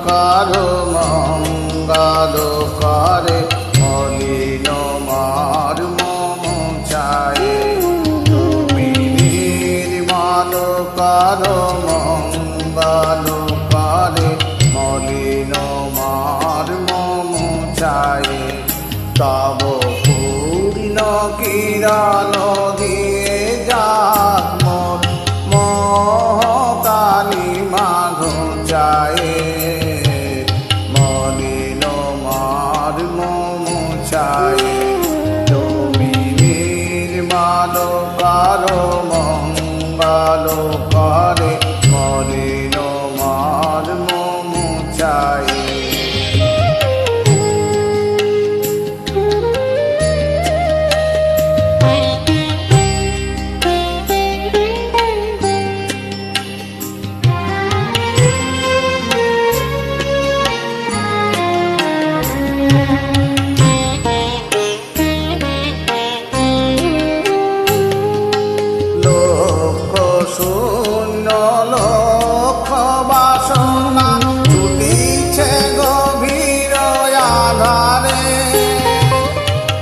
কারো মঙ্গল করে মলিন মার মম চায় তুমি নির্মল কারো মঙ্গল করে মলিন মার মম চায় তব পূর্ণ কিরণ দিয়ে যাক মোর মহাকালী মা ঘুচায় মলিন মার মম চায় তুমি নির্মল কারো মঙ্গল করে মলিন মার মম চায় শূন্য লক্ষ বাসনা ছুটিছে গভীর আধারে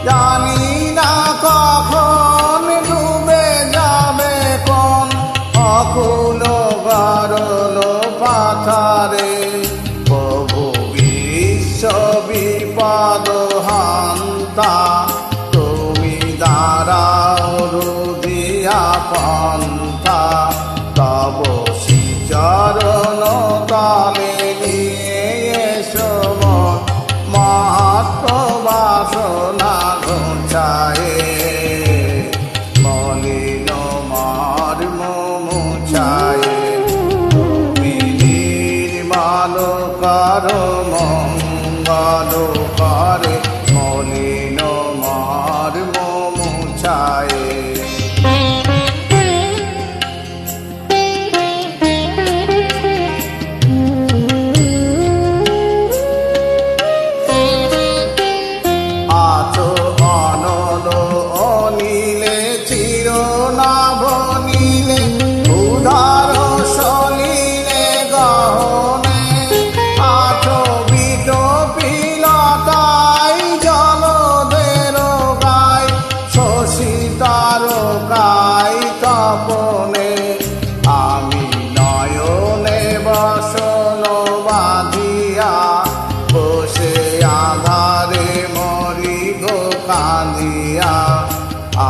জানি না কখন ডুবে যাবে কোন অকুল গরল পাথারে প্রভু বিশ্ব বিপদ হান্তা তুমি দাঁড়াও রুদিয়া পন্থা তব শ্রীচরণ তলে নিয়ে এসো মাত্র বাসনা ঘুচায় মলিন মার মম চায় তুমি নির্মল কারো মঙ্গল করে মলিন মার মম চায় আমি নয়নে বসন বাঁধিয়া বসে আধারে মরিব কাঁদিয়া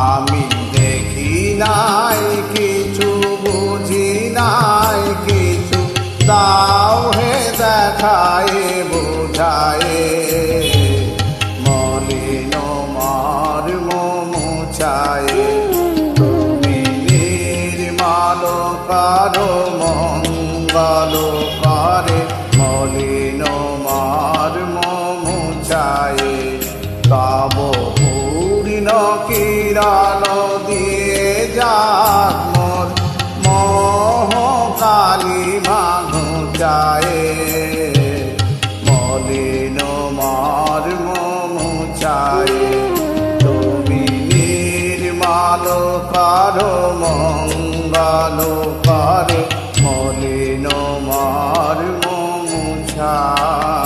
আমি দেখি নাই কিছু বুঝি নাই কিছু দাও হে দেখায় বুঝায় মলিন মার মম চায় কারো মঙ্গল করে মলিন মার মম চায় তব পূর্ণ কিরণ দিয়ে যাক মোর মহাকালী মা ঘুচায় মলিন মার মম চায় তুমি নির্মল কারো মঙ্গল করে মলিন মার মম চায়।